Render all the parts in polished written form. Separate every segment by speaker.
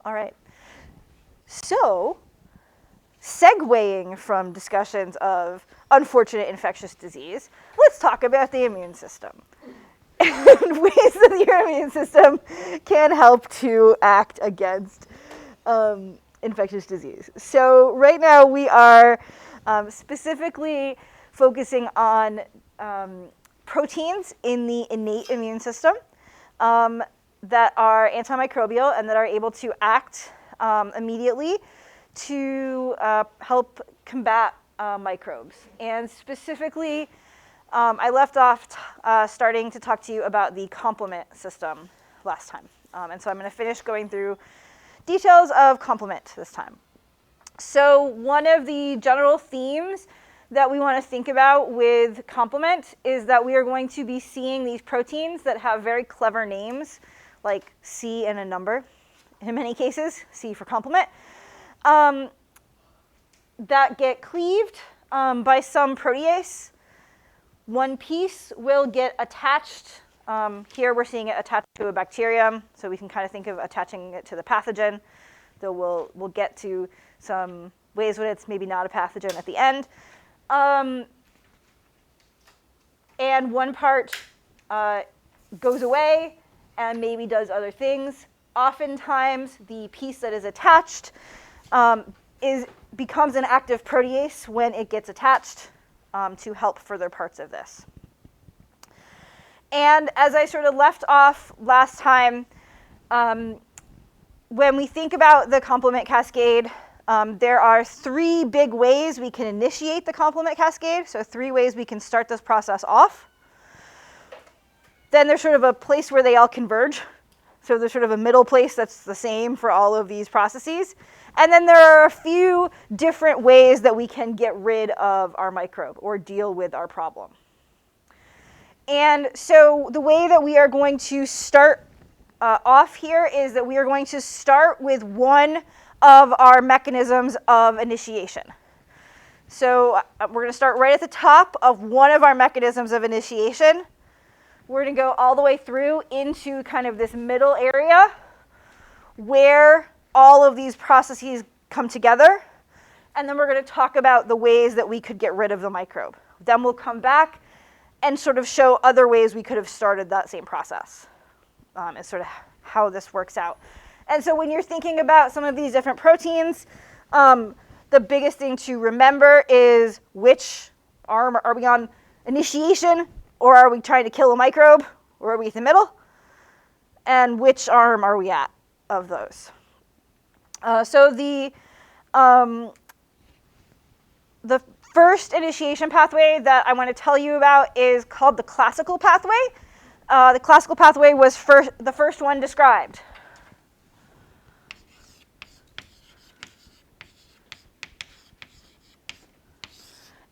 Speaker 1: All right. So, segueing from discussions of unfortunate infectious disease, let's talk about the immune system and ways that your immune system can help to act against infectious disease. So right now we are specifically focusing on proteins in the innate immune system that are antimicrobial and that are able to act immediately to help combat microbes. And specifically, I left off starting to talk to you about the complement system last time. And so I'm going to finish going through details of complement this time. So one of the general themes that we want to think about with complement is that we are going to be seeing these proteins that have very clever names, like C and a number, in many cases, C for complement, that get cleaved by some protease. One piece will get attached. Here we're seeing it attached to a bacterium, so we can kind of think of attaching it to the pathogen, though we'll get to some ways when it's maybe not a pathogen at the end. And one part goes away and maybe does other things. Oftentimes, the piece that is attached becomes an active protease when it gets attached to help further parts of this. And as I sort of left off last time, when we think about the complement cascade, there are 3 big ways we can initiate the complement cascade, so 3 ways we can start this process off. Then there's sort of a place where they all converge. So there's sort of a middle place that's the same for all of these processes. And then there are a few different ways that we can get rid of our microbe or deal with our problem. And so the way that we are going to start off here is that we are going to start with one of our mechanisms of initiation. So we're going to start right at the top of one of our mechanisms of initiation. We're going to go all the way through into kind of this middle area where all of these processes come together. And then we're going to talk about the ways that we could get rid of the microbe. Then we'll come back and sort of show other ways we could have started that same process. Is sort of how this works out. And so when you're thinking about some of these different proteins, the biggest thing to remember is which arm are we on? Initiation, or are we trying to kill a microbe, or are we in the middle? And which arm are we at of those? So the first initiation pathway that I want to tell you about is called the classical pathway. The classical pathway was the first one described.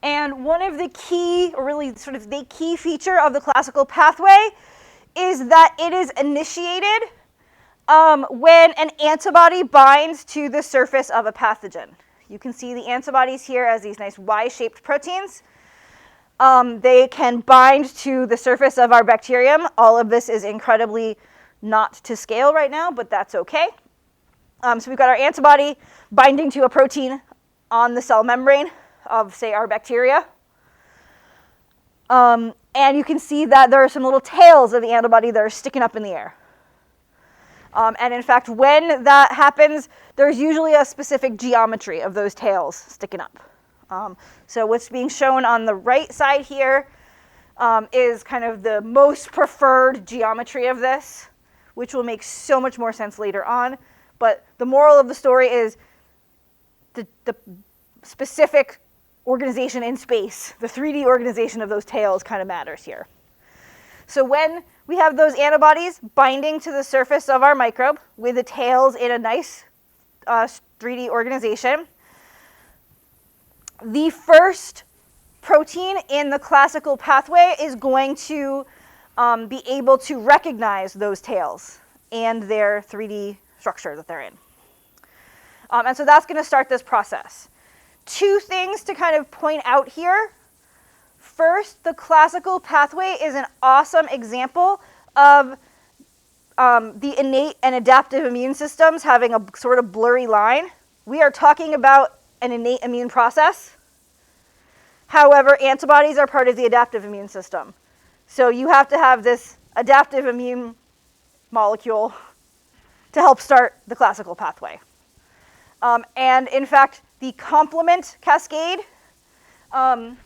Speaker 1: And one of the key, or really sort of the key feature of the classical pathway is that it is initiated when an antibody binds to the surface of a pathogen. You can see the antibodies here as these nice Y-shaped proteins. They can bind to the surface of our bacterium. All of this is incredibly not to scale right now, but that's okay. So we've got our antibody binding to a protein on the cell membrane of, say, our bacteria. And you can see that there are some little tails of the antibody that are sticking up in the air. And in fact, when that happens, there's usually a specific geometry of those tails sticking up. So what's being shown on the right side here is kind of the most preferred geometry of this, which will make so much more sense later on. But the moral of the story is the specific organization in space, the 3D organization of those tails kind of matters here. So when we have those antibodies binding to the surface of our microbe with the tails in a nice 3D organization, the first protein in the classical pathway is going to be able to recognize those tails and their 3D structure that they're in. And so that's going to start this process. 2 things to kind of point out here. First, the classical pathway is an awesome example of the innate and adaptive immune systems having a sort of blurry line. We are talking about an innate immune process. However, antibodies are part of the adaptive immune system. So you have to have this adaptive immune molecule to help start the classical pathway. And in fact, the complement cascade, one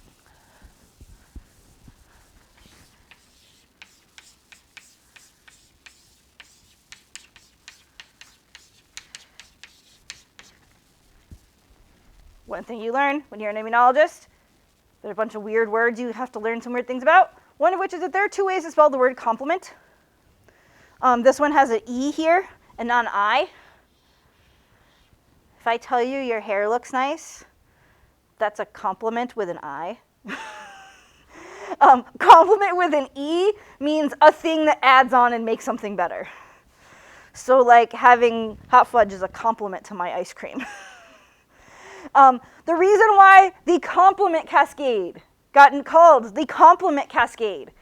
Speaker 1: thing you learn when you're an immunologist, there's a bunch of weird words you have to learn some weird things about, one of which is that there are two ways to spell the word complement. This one has an E here and not an I. If I tell you your hair looks nice, that's a compliment with an I. Compliment with an E means a thing that adds on and makes something better. So like having hot fudge is a compliment to my ice cream. The reason why the complement cascade got called the complement cascade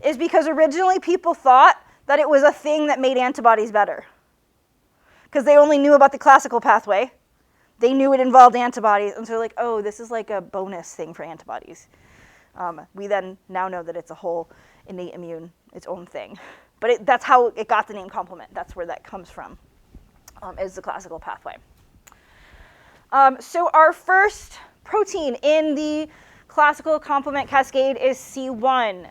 Speaker 1: is because originally people thought that it was a thing that made antibodies better. Because they only knew about the classical pathway. They knew it involved antibodies, and so they're like, oh, this is like a bonus thing for antibodies. We then now know that it's a whole innate immune, its own thing. But that's how it got the name complement. That's where that comes from, is the classical pathway. So our first protein in the classical complement cascade is C1.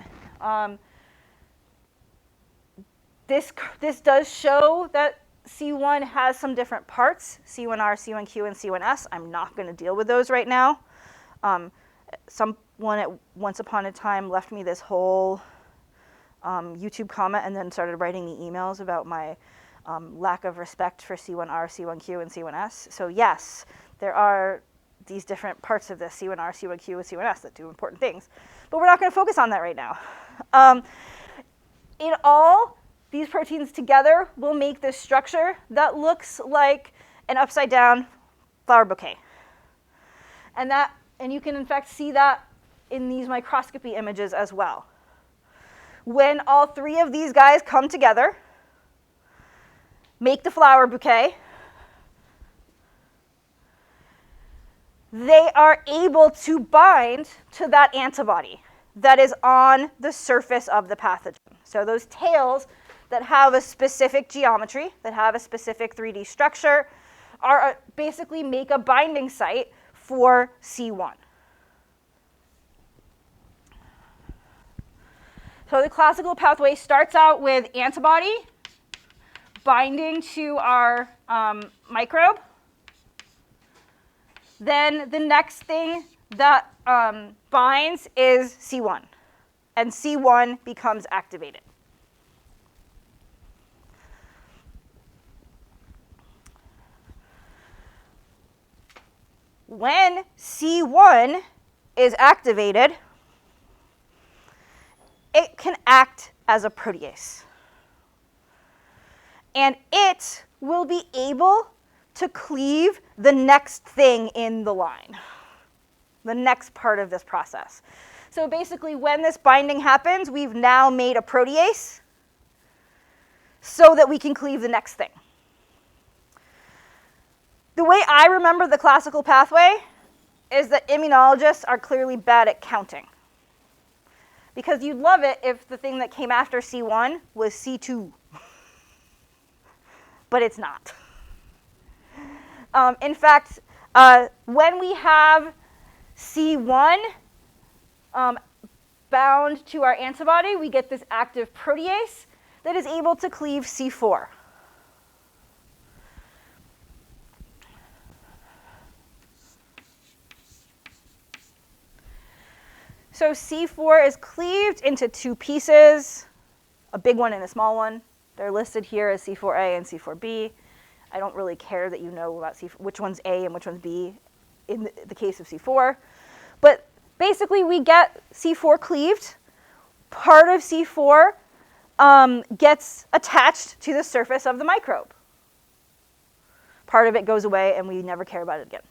Speaker 1: This does show that C1 has some different parts, C1R, C1Q, and C1S. I'm not going to deal with those right now. Someone at once upon a time left me this whole YouTube comment and then started writing me emails about my lack of respect for C1R, C1Q, and C1S. So yes, there are these different parts of this, C1R, C1Q, and C1S, that do important things. But we're not going to focus on that right now. In all, these proteins together will make this structure that looks like an upside-down flower bouquet. And you can, in fact, see that in these microscopy images as well. When all three of these guys come together, make the flower bouquet, they are able to bind to that antibody that is on the surface of the pathogen. So those tails that have a specific geometry, that have a specific 3D structure, are basically make a binding site for C1. So the classical pathway starts out with antibody binding to our microbe. Then the next thing that binds is C1, and C1 becomes activated. When C1 is activated, it can act as a protease. And it will be able to cleave the next thing in the line, the next part of this process. So basically, when this binding happens, we've now made a protease so that we can cleave the next thing. The way I remember the classical pathway is that immunologists are clearly bad at counting. Because you'd love it if the thing that came after C1 was C2. But it's not. In fact, when we have C1 bound to our antibody, we get this active protease that is able to cleave C4. So C4 is cleaved into two pieces, a big one and a small one. They're listed here as C4A and C4B. I don't really care that you know about which one's A and which one's B in the case of C4. But basically, we get C4 cleaved. Part of C4 gets attached to the surface of the microbe. Part of it goes away, and we never care about it again.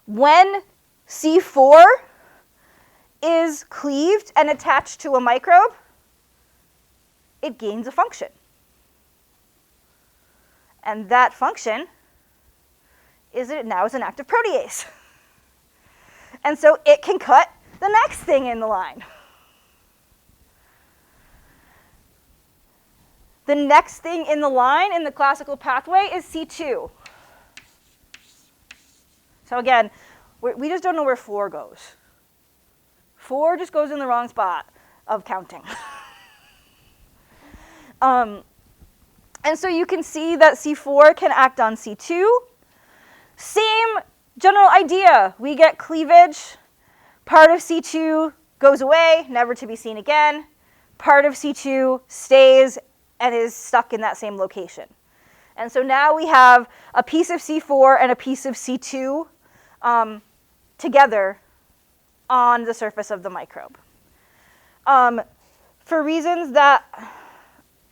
Speaker 1: When C4 is cleaved and attached to a microbe, it gains a function. And that function is that it now is an active protease. And so it can cut the next thing in the line. The next thing in the line in the classical pathway is C2. So again, we just don't know where 4 goes. 4 just goes in the wrong spot of counting. And so you can see that C4 can act on C2. Same general idea. We get cleavage. Part of C2 goes away, never to be seen again. Part of C2 stays and is stuck in that same location. And so now we have a piece of C4 and a piece of C2 together on the surface of the microbe. For reasons that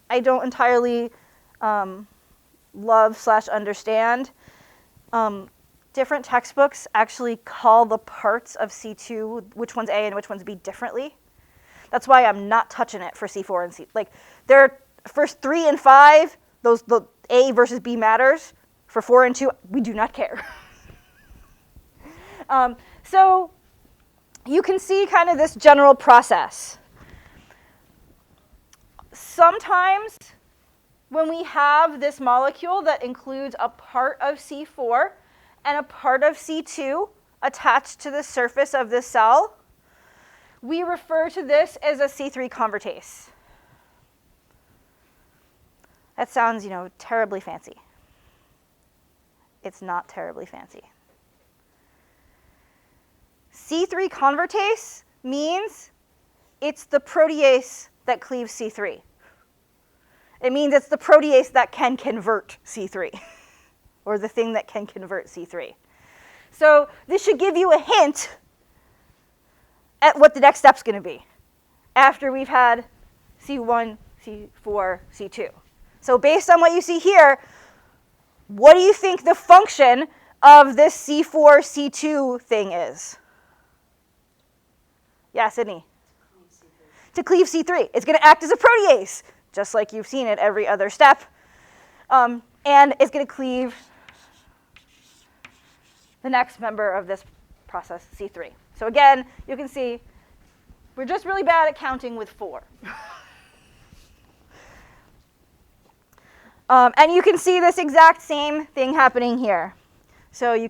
Speaker 1: I don't entirely love/understand, different textbooks actually call the parts of C2, which one's A and which one's B, differently. That's why I'm not touching it for C4 and C. Like, there are first 3 and 5, the A versus B matters. For 4 and 2, we do not care. So you can see kind of this general process. Sometimes when we have this molecule that includes a part of C4 and a part of C2 attached to the surface of the cell, we refer to this as a C3 convertase. That sounds, terribly fancy. It's not terribly fancy. C3 convertase means it's the protease that cleaves C3. It means it's the protease that can convert C3, or the thing that can convert C3. So this should give you a hint at what the next step's going to be after we've had C1, C4, C2. So based on what you see here, what do you think the function of this C4, C2 thing is? Yeah, Sydney? To cleave C3. It's going to act as a protease, just like you've seen at every other step. And it's going to cleave the next member of this process, C3. So again, you can see we're just really bad at counting with 4. And you can see this exact same thing happening here. So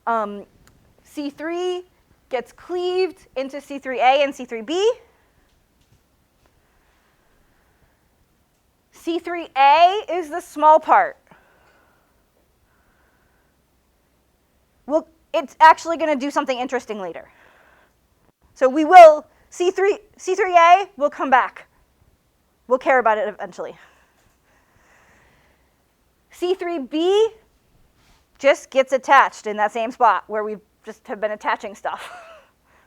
Speaker 1: C3 gets cleaved into C3a and C3b. C3a is the small part. Well, it's actually going to do something interesting later. So C3a will come back. We'll care about it eventually. C3b just gets attached in that same spot where we just have been attaching stuff.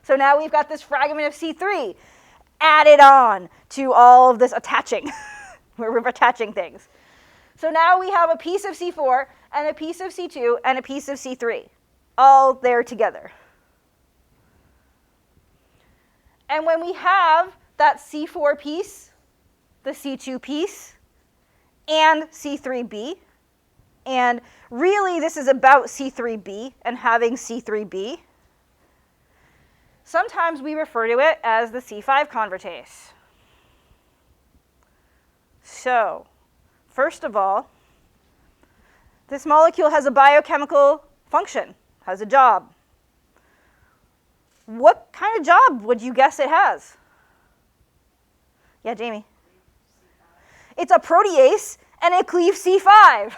Speaker 1: So now we've got this fragment of C3 added on to all of this attaching, where we're attaching things. So now we have a piece of C4 and a piece of C2 and a piece of C3, all there together. And when we have that C4 piece, the C2 piece, and C3b, and really this is about C3b and having C3b, sometimes we refer to it as the C5 convertase. So, first of all, this molecule has a biochemical function, has a job. What kind of job would you guess it has? Yeah, Jamie? It's a protease, and it cleaves C5.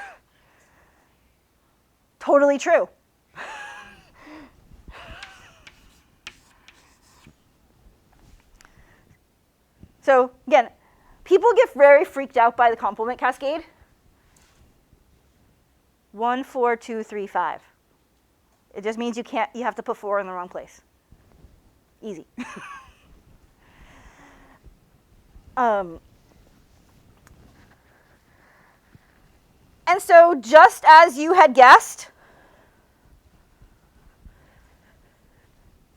Speaker 1: Totally true. So again, people get very freaked out by the complement cascade. 1, 4, 2, 3, 5. It just means you have to put 4 in the wrong place. Easy. And so just as you had guessed,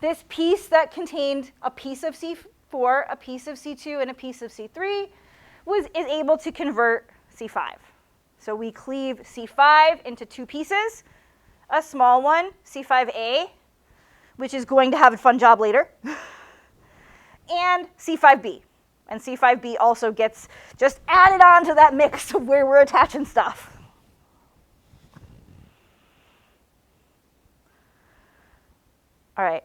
Speaker 1: this piece that contained a piece of C4, a piece of C2, and a piece of C3 is able to convert C5. So we cleave C5 into two pieces, a small one, C5a, which is going to have a fun job later, and C5b. And C5b also gets just added on to that mix of where we're attaching stuff. All right.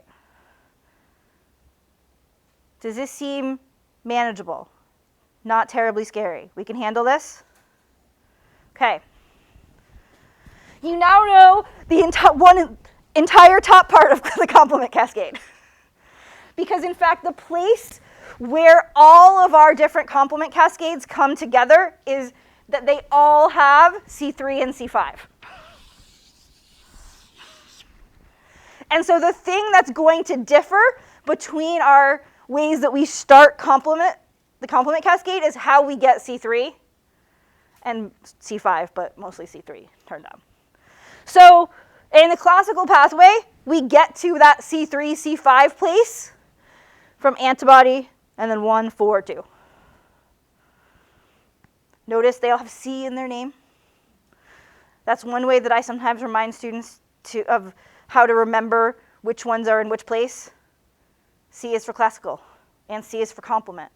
Speaker 1: Does this seem manageable? Not terribly scary. We can handle this? Okay. You now know the entire top part of the complement cascade. Because in fact, the place where all of our different complement cascades come together is that they all have C3 and C5. And so the thing that's going to differ between our ways that we start the complement cascade is how we get C3 and C5, but mostly C3 turned on. So in the classical pathway, we get to that C3, C5 place from antibody and then 1, 4, 2. Notice they all have C in their name. That's one way that I sometimes remind students of how to remember which ones are in which place. C is for classical, and C is for complement.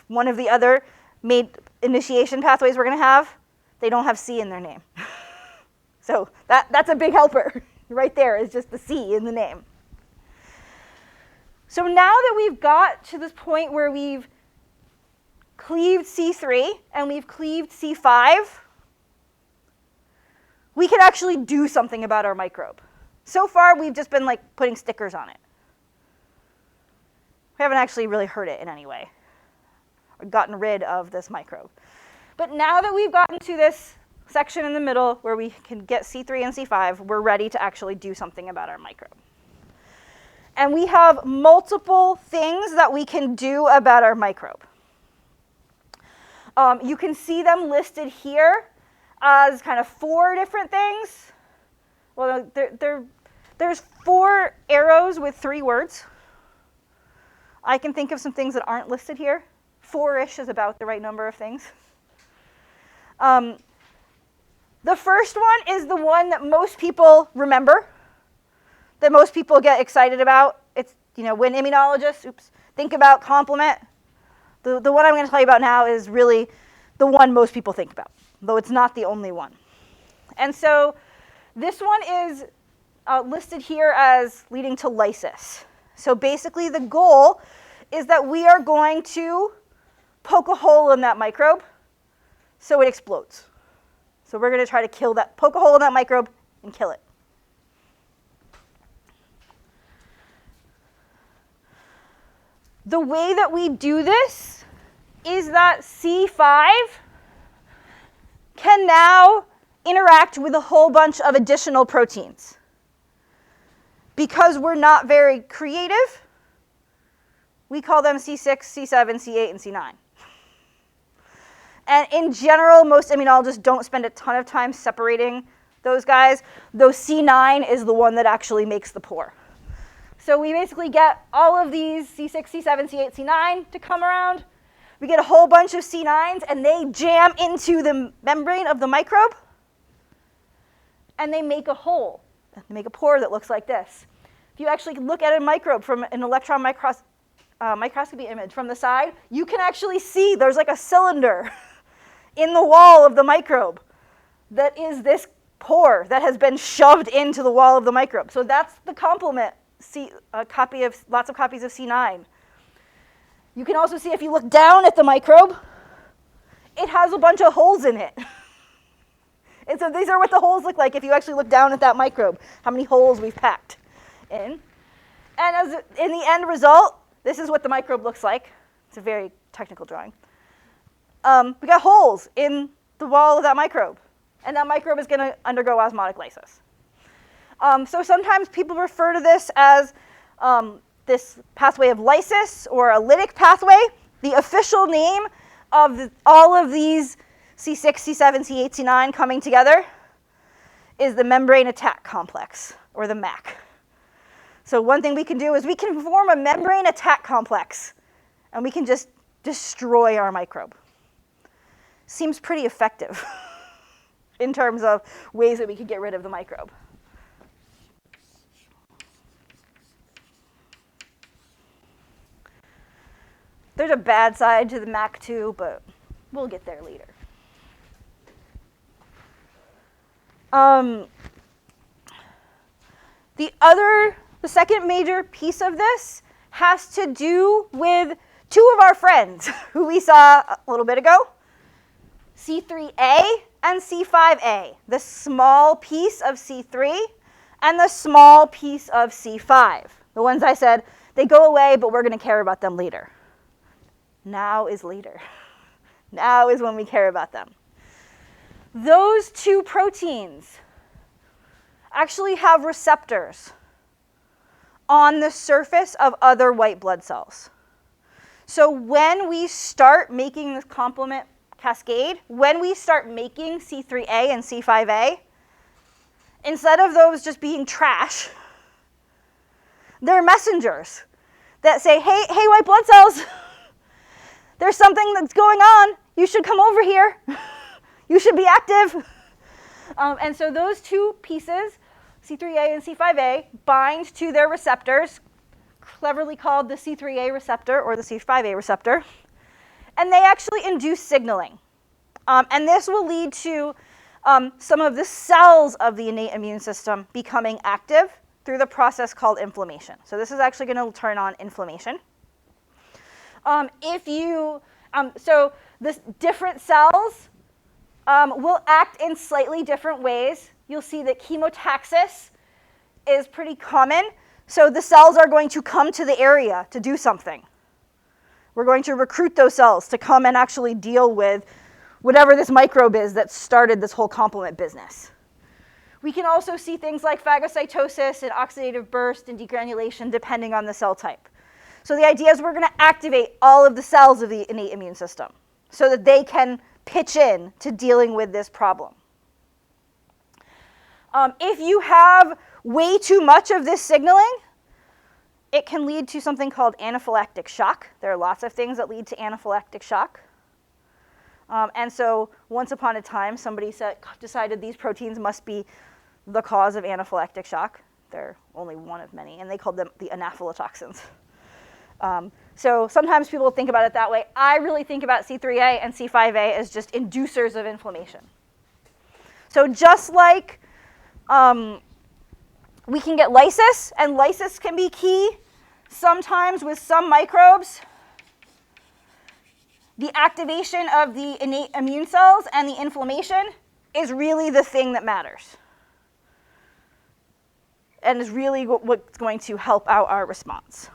Speaker 1: One of the other initiation pathways we're going to have, they don't have C in their name. So that's a big helper. Right there is just the C in the name. So now that we've got to this point where we've cleaved C3 and we've cleaved C5, we can actually do something about our microbe. So far, we've just been like putting stickers on it. We haven't actually really hurt it in any way or gotten rid of this microbe. But now that we've gotten to this section in the middle where we can get C3 and C5, we're ready to actually do something about our microbe. And we have multiple things that we can do about our microbe. You can see them listed here as kind of 4 different things. Well, there's 4 arrows with 3 words. I can think of some things that aren't listed here. 4-ish is about the right number of things. The first one is the one that most people remember, that most people get excited about. It's, when immunologists, think about complement. The one I'm going to tell you about now is really the one most people think about, though it's not the only one. And so this one is listed here as leading to lysis. So basically the goal is that we are going to poke a hole in that microbe so it explodes. So we're going to try to poke a hole in that microbe and kill it. The way that we do this is that C5 can now interact with a whole bunch of additional proteins. Because we're not very creative, we call them C6, C7, C8, and C9. And in general, most immunologists don't spend a ton of time separating those guys, though C9 is the one that actually makes the pore. So we basically get all of these C6, C7, C8, C9 to come around. We get a whole bunch of C9s, and they jam into the membrane of the microbe, and they make a hole. They make a pore that looks like this. If you actually look at a microbe from an electron microscopy image from the side, you can actually see there's like a cylinder in the wall of the microbe that is this pore that has been shoved into the wall of the microbe. So that's the complement, lots of copies of C9. You can also see if you look down at the microbe, it has a bunch of holes in it. And so these are what the holes look like if you actually look down at that microbe, how many holes we've packed in. And in the end result, this is what the microbe looks like. It's a very technical drawing. We got holes in the wall of that microbe, and that microbe is going to undergo osmotic lysis. So sometimes people refer to this as this pathway of lysis or a lytic pathway. The official name of all of these C6, C7, C8, C9 coming together is the membrane attack complex, or the MAC. So one thing we can do is we can form a membrane attack complex, and we can just destroy our microbe. Seems pretty effective in terms of ways that we could get rid of the microbe. There's a bad side to the MAC too, but we'll get there later. The second major piece of this has to do with two of our friends who we saw a little bit ago, C3A and C5A, the small piece of C3 and the small piece of C5. The ones I said, they go away, but we're going to care about them later. Now is later. Now is when we care about them. Those two proteins actually have receptors on the surface of other white blood cells. So when we start making this complement cascade, when we start making C3A and C5A, instead of those just being trash, they're messengers that say, hey, white blood cells, there's something that's going on. You should come over here. You should be active. And so those two pieces, C3A and C5A, bind to their receptors, cleverly called the C3A receptor or the C5A receptor, and they actually induce signaling. And this will lead to some of the cells of the innate immune system becoming active through the process called inflammation. So this is actually going to turn on inflammation. So this different cells will act in slightly different ways. You'll see that chemotaxis is pretty common. So the cells are going to come to the area to do something. We're going to recruit those cells to come and actually deal with whatever this microbe is that started this whole complement business. We can also see things like phagocytosis and oxidative burst and degranulation depending on the cell type. So the idea is we're going to activate all of the cells of the innate immune system so that they can pitch in to dealing with this problem. If you have way too much of this signaling, it can lead to something called anaphylactic shock. There are lots of things that lead to anaphylactic shock. And so once upon a time, somebody decided these proteins must be the cause of anaphylactic shock. They're only one of many, and they called them the anaphylatoxins. So sometimes people think about it that way. I really think about C3A and C5A as just inducers of inflammation. So just like we can get lysis, and lysis can be key sometimes with some microbes, the activation of the innate immune cells and the inflammation is really the thing that matters and is really what's going to help out our response.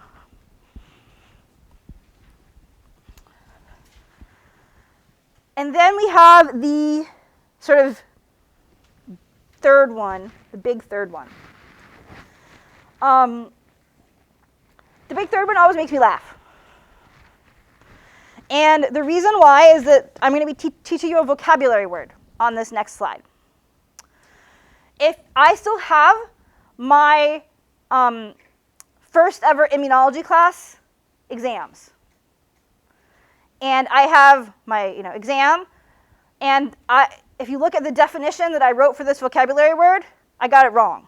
Speaker 1: And then we have the sort of third one, the big third one. The big third one always makes me laugh. And the reason why is that I'm going to be teaching you a vocabulary word on this next slide. If I still have my first ever immunology class exams, and I have my exam, and if you look at the definition that I wrote for this vocabulary word, I got it wrong.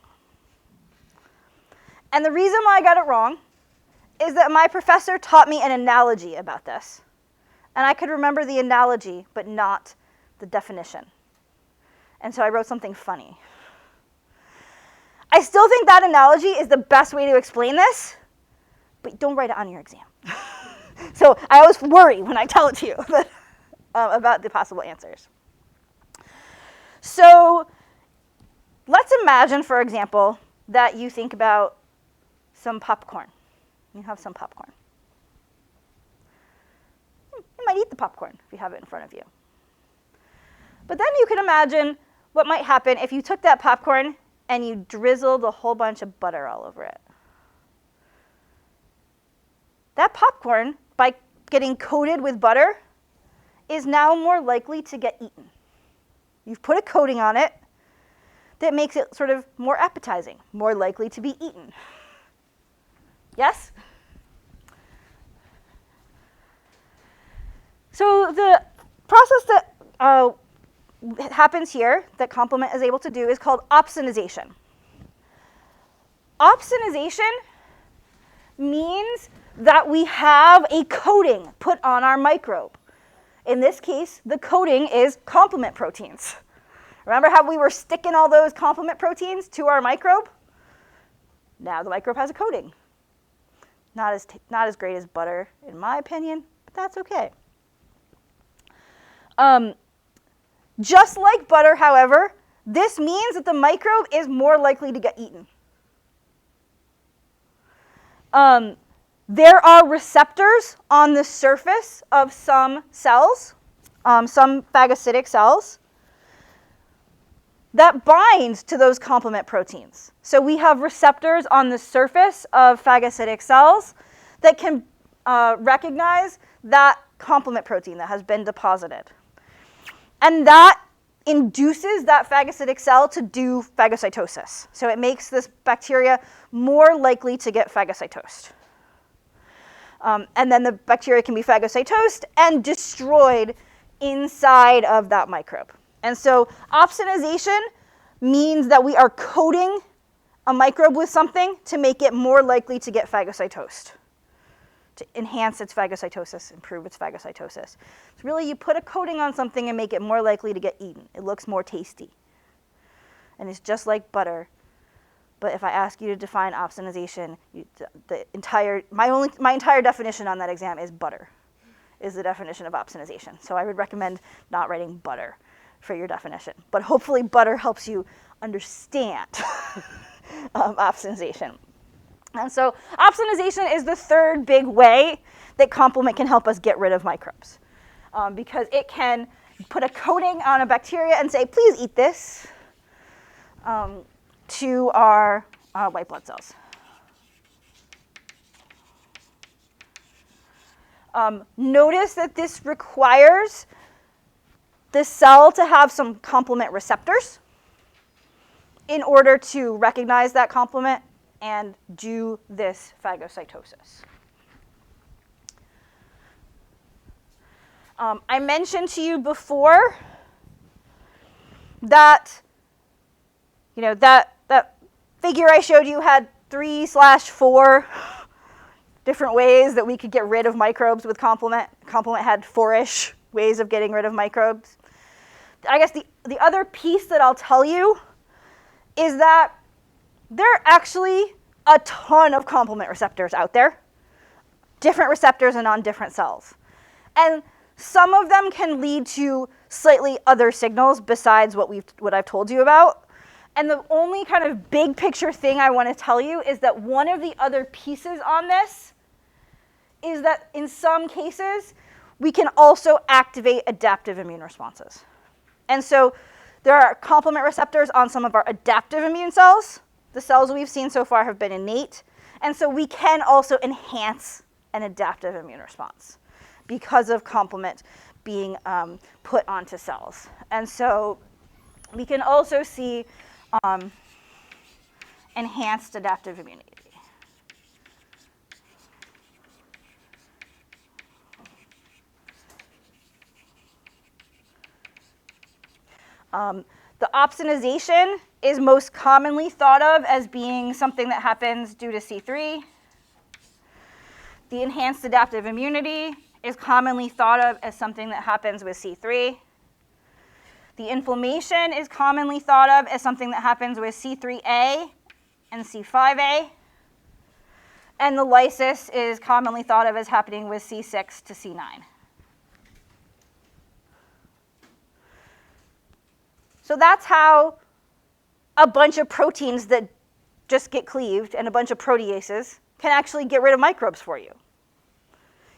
Speaker 1: And the reason why I got it wrong is that my professor taught me an analogy about this. And I could remember the analogy, but not the definition. And so I wrote something funny. I still think that analogy is the best way to explain this, but don't write it on your exam. So I always worry when I tell it to you about the possible answers. So let's imagine, for example, that you think about some popcorn. You have some popcorn. You might eat the popcorn if you have it in front of you. But then you can imagine what might happen if you took that popcorn and you drizzled a whole bunch of butter all over it. That popcorn, by getting coated with butter, is now more likely to get eaten. You've put a coating on it that makes it sort of more appetizing, more likely to be eaten. Yes? So the process that happens here that complement is able to do is called opsonization. Opsonization means that we have a coating put on our microbe. In this case, the coating is complement proteins. Remember how we were sticking all those complement proteins to our microbe? Now the microbe has a coating. Not as great as butter, in my opinion, but that's okay. Just like butter, however, this means that the microbe is more likely to get eaten. There are receptors on the surface of some cells, some phagocytic cells, that bind to those complement proteins. So we have receptors on the surface of phagocytic cells that can recognize that complement protein that has been deposited. And that induces that phagocytic cell to do phagocytosis. So it makes this bacteria more likely to get phagocytosed. And then the bacteria can be phagocytosed and destroyed inside of that microbe. And so opsonization means that we are coating a microbe with something to make it more likely to get phagocytosed, to enhance its phagocytosis, improve its phagocytosis. So really, you put a coating on something and make it more likely to get eaten. It looks more tasty. And it's just like butter. But if I ask you to define opsonization, my entire definition on that exam is butter, is the definition of opsonization. So I would recommend not writing butter for your definition. But hopefully butter helps you understand opsonization. And so opsonization is the third big way that complement can help us get rid of microbes. Because it can put a coating on a bacteria and say, please eat this, to our white blood cells. Notice that this requires the cell to have some complement receptors in order to recognize that complement and do this phagocytosis. I mentioned to you before that, that figure I showed you had 3/4 different ways that we could get rid of microbes with complement. Complement had 4-ish ways of getting rid of microbes. I guess the other piece that I'll tell you is that there are actually a ton of complement receptors out there, different receptors and on different cells. And some of them can lead to slightly other signals besides what I've told you about. And the only kind of big picture thing I want to tell you is that one of the other pieces on this is that in some cases, we can also activate adaptive immune responses. And so there are complement receptors on some of our adaptive immune cells. The cells we've seen so far have been innate. And so we can also enhance an adaptive immune response because of complement being put onto cells. And so we can also see enhanced adaptive immunity. The opsonization is most commonly thought of as being something that happens due to C3. The enhanced adaptive immunity is commonly thought of as something that happens with C3. The inflammation is commonly thought of as something that happens with C3a and C5a. And the lysis is commonly thought of as happening with C6 to C9. So that's how a bunch of proteins that just get cleaved and a bunch of proteases can actually get rid of microbes for you.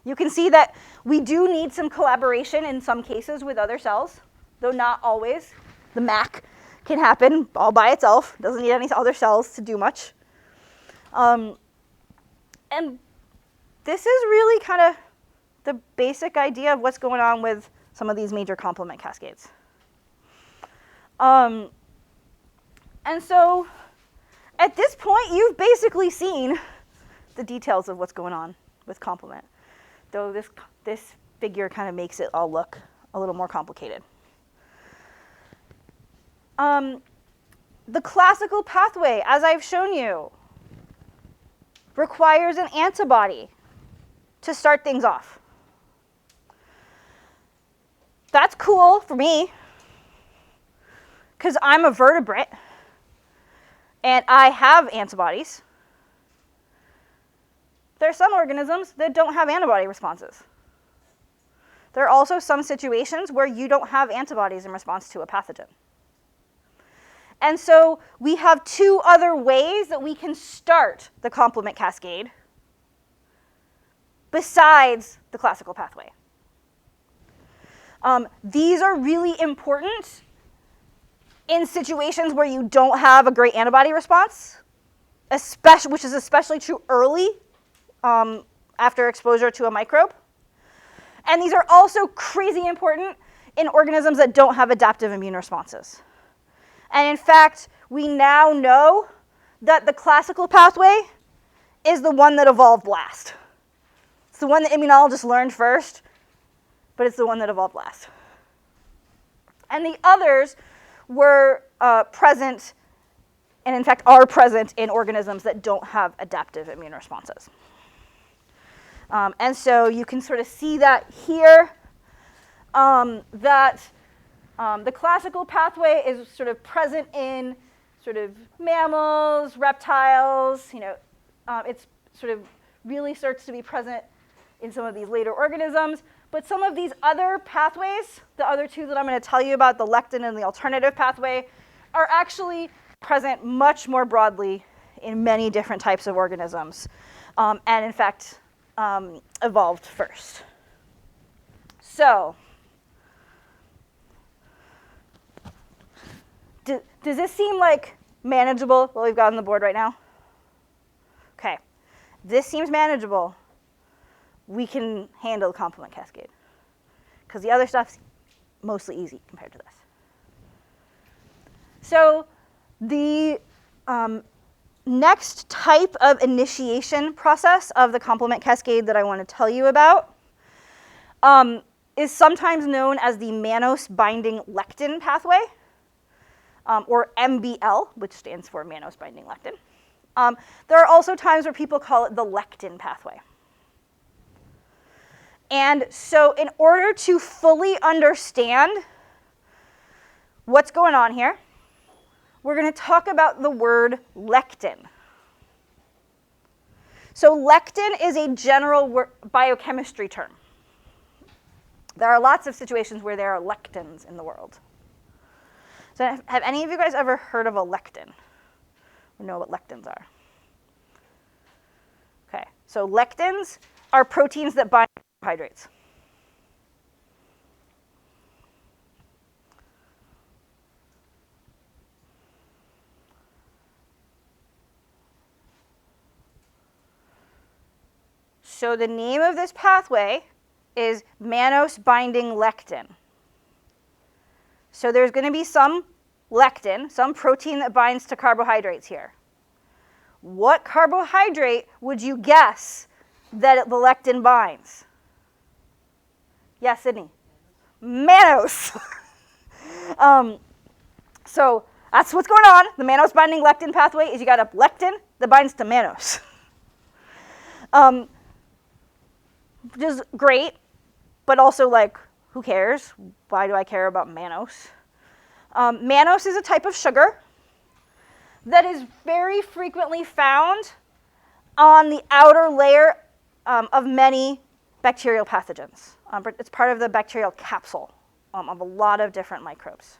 Speaker 1: You can see that we do need some collaboration in some cases with other cells, though not always. The MAC can happen all by itself. Doesn't need any other cells to do much. And this is really kind of the basic idea of what's going on with some of these major complement cascades. And so at this point, you've basically seen the details of what's going on with complement. Though this figure kind of makes it all look a little more complicated. The classical pathway, as I've shown you, requires an antibody to start things off. That's cool for me, because I'm a vertebrate, and I have antibodies. There are some organisms that don't have antibody responses. There are also some situations where you don't have antibodies in response to a pathogen. And so we have two other ways that we can start the complement cascade besides the classical pathway. These are really important in situations where you don't have a great antibody response, which is especially true early after exposure to a microbe. And these are also crazy important in organisms that don't have adaptive immune responses. And in fact, we now know that the classical pathway is the one that evolved last. It's the one that immunologists learned first, but it's the one that evolved last. And the others were present, and in fact are present in organisms that don't have adaptive immune responses. And so you can sort of see that here, the classical pathway is sort of present in sort of mammals, reptiles. It's sort of really starts to be present in some of these later organisms. But some of these other pathways, the other two that I'm going to tell you about, the lectin and the alternative pathway, are actually present much more broadly in many different types of organisms, and in fact evolved first. So, does this seem like manageable, what we've got on the board right now? Okay, this seems manageable. We can handle the complement cascade, because the other stuff's mostly easy compared to this. So the next type of initiation process of the complement cascade that I want to tell you about is sometimes known as the Mannose-binding lectin pathway, or MBL, which stands for Mannose-binding lectin. There are also times where people call it the lectin pathway. And so in order to fully understand what's going on here, we're going to talk about the word lectin. So lectin is a general biochemistry term. There are lots of situations where there are lectins in the world. So have any of you guys ever heard of a lectin? Or know what lectins are? Okay, so lectins are proteins that bind to carbohydrates. So the name of this pathway is Mannose-binding lectin. So there's going to be some lectin, some protein that binds to carbohydrates here. What carbohydrate would you guess that the lectin binds? Yes, Sydney? Mannose. So that's what's going on. The Mannose-binding lectin pathway is you got a lectin that binds to mannose. Which is great, but also like, who cares? Why do I care about mannose? Mannose is a type of sugar that is very frequently found on the outer layer of many bacterial pathogens. It's part of the bacterial capsule of a lot of different microbes.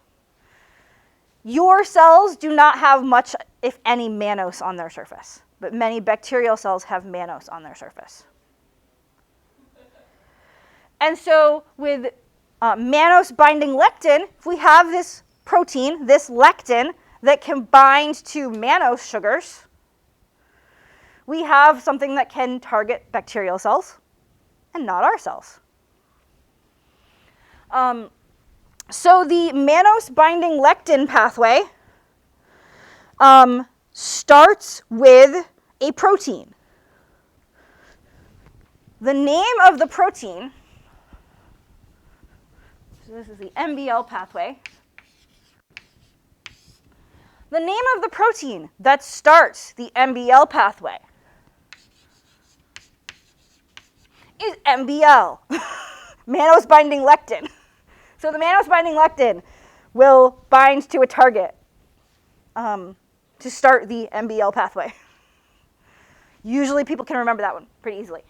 Speaker 1: Your cells do not have much, if any, mannose on their surface, but many bacterial cells have mannose on their surface. And so with Mannose-binding lectin, if we have this protein, this lectin, that can bind to mannose sugars, we have something that can target bacterial cells and not our cells. So the Mannose-binding lectin pathway starts with a protein. The name of the protein So this is the MBL pathway. The name of the protein that starts the MBL pathway is MBL, Mannose-binding lectin. So the Mannose-binding lectin will bind to a target to start the MBL pathway. Usually people can remember that one pretty easily.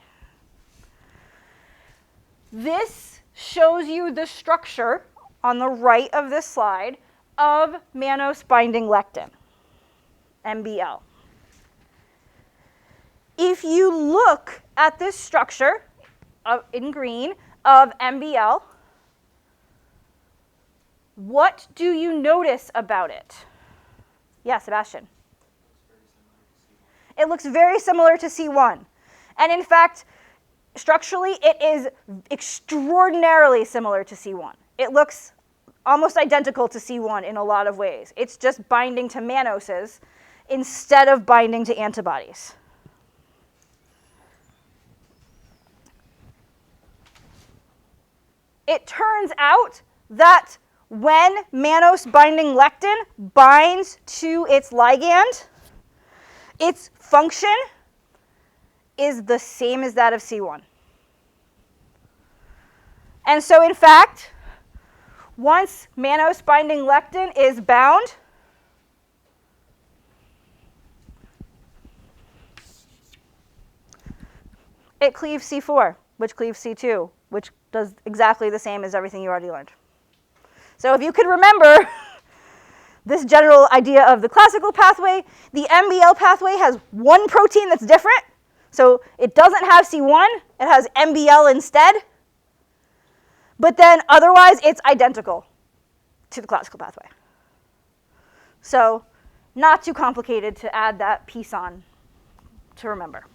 Speaker 1: This shows you the structure on the right of this slide of Mannose-binding lectin, MBL. If you look at this structure in green of MBL, what do you notice about it? Yeah, Sebastian. It looks very similar to C1. And in fact, structurally, it is extraordinarily similar to C1. It looks almost identical to C1 in a lot of ways. It's just binding to mannoses instead of binding to antibodies. It turns out that when Mannose-binding lectin binds to its ligand, its function is the same as that of C1. And so, in fact, once Mannose-binding lectin is bound, it cleaves C4, which cleaves C2, which does exactly the same as everything you already learned. So if you could remember this general idea of the classical pathway, the MBL pathway has one protein that's different. So it doesn't have C1, it has MBL instead. But then otherwise, it's identical to the classical pathway. So not too complicated to add that piece on to remember.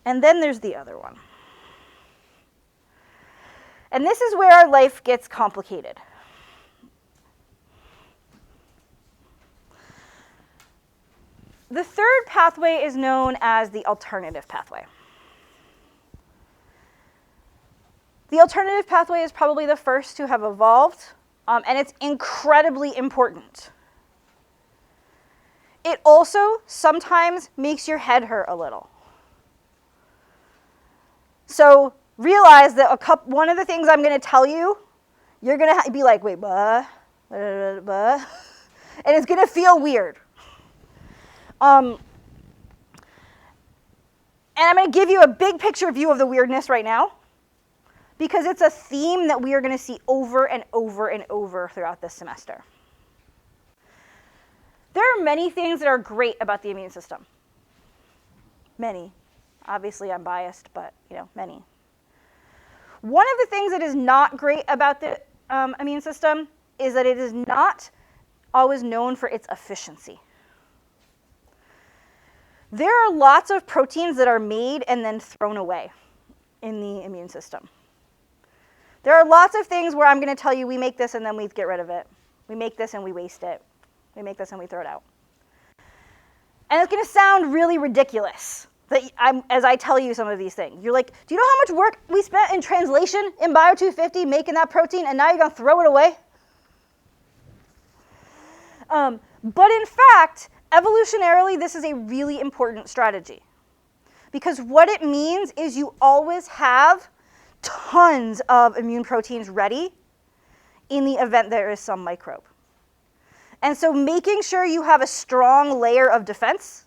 Speaker 1: And then there's the other one. And this is where our life gets complicated. The third pathway is known as the alternative pathway. The alternative pathway is probably the first to have evolved, and it's incredibly important. It also sometimes makes your head hurt a little. So realize that one of the things I'm going to tell you, you're going to be like, wait, and it's going to feel weird. And I'm going to give you a big picture view of the weirdness right now, because it's a theme that we are going to see over and over and over throughout this semester. There are many things that are great about the immune system. Many. Obviously, I'm biased, but many. One of the things that is not great about the immune system is that it is not always known for its efficiency. There are lots of proteins that are made and then thrown away in the immune system. There are lots of things where I'm going to tell you we make this and then we get rid of it. We make this and we waste it. We make this and we throw it out. And it's going to sound really ridiculous as I tell you some of these things. You're like, do you know how much work we spent in translation in Bio 250 making that protein, and now you're going to throw it away? But in fact, evolutionarily, this is a really important strategy. Because what it means is you always have tons of immune proteins ready in the event there is some microbe. And so making sure you have a strong layer of defense,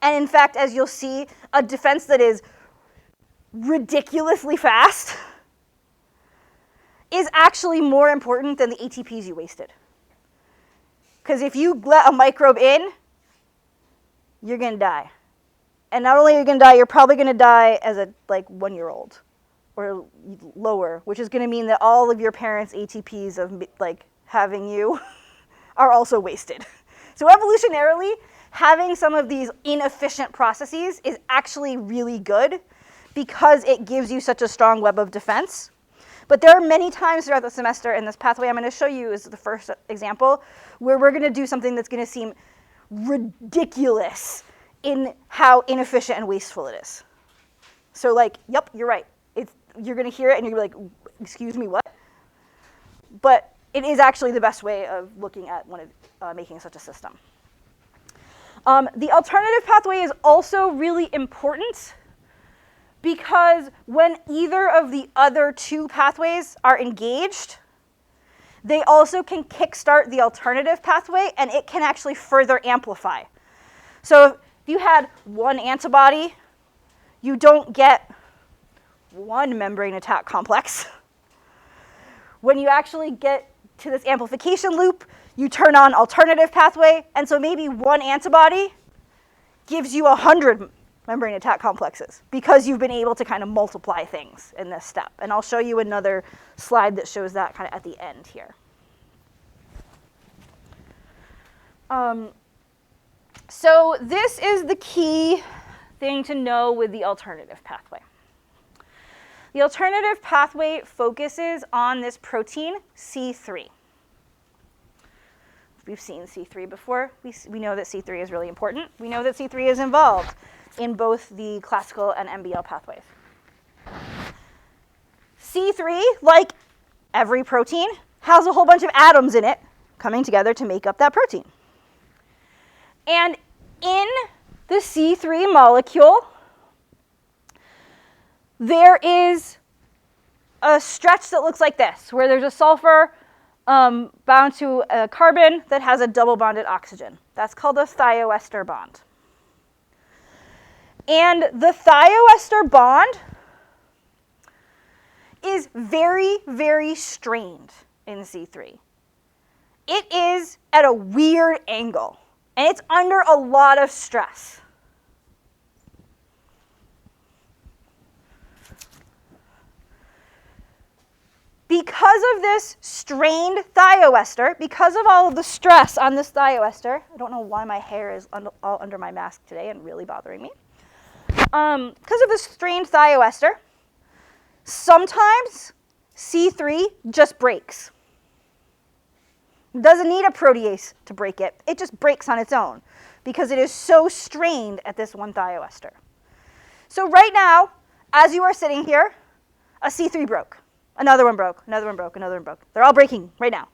Speaker 1: and in fact, as you'll see, a defense that is ridiculously fast, is actually more important than the ATPs you wasted. Because if you let a microbe in, you're going to die. And not only are you going to die, you're probably going to die as a 1-year-old or lower, which is going to mean that all of your parents' ATPs of having you are also wasted. So evolutionarily, having some of these inefficient processes is actually really good because it gives you such a strong web of defense. But there are many times throughout the semester, and this pathway I'm going to show you is the first example, where we're going to do something that's going to seem ridiculous in how inefficient and wasteful it is. So like, yep, you're right. You're going to hear it and you're going to be like, excuse me, what? But it is actually the best way of looking at making such a system. The alternative pathway is also really important because when either of the other two pathways are engaged, they also can kickstart the alternative pathway, and it can actually further amplify. So if you had one antibody, you don't get one membrane attack complex. When you actually get to this amplification loop, you turn on alternative pathway, and so maybe one antibody gives you 100 membrane attack complexes because you've been able to kind of multiply things in this step. And I'll show you another slide that shows that kind of at the end here. So this is the key thing to know with the alternative pathway. The alternative pathway focuses on this protein, C3. We've seen C3 before. We know that C3 is really important. We know that C3 is involved in both the classical and MBL pathways. C3, like every protein, has a whole bunch of atoms in it coming together to make up that protein. And in the C3 molecule, there is a stretch that looks like this, where there's a sulfur bound to a carbon that has a double bonded oxygen. That's called a thioester bond. And the thioester bond is very, very strained in C3. It is at a weird angle, and it's under a lot of stress. Because of this strained thioester, because of all of the stress on this thioester, I don't know why my hair is all under my mask today and really bothering me. Because of the strained thioester, sometimes C3 just breaks. It doesn't need a protease to break it. It just breaks on its own because it is so strained at this one thioester. So right now, as you are sitting here, a C3 broke. Another one broke, another one broke, another one broke. They're all breaking right now.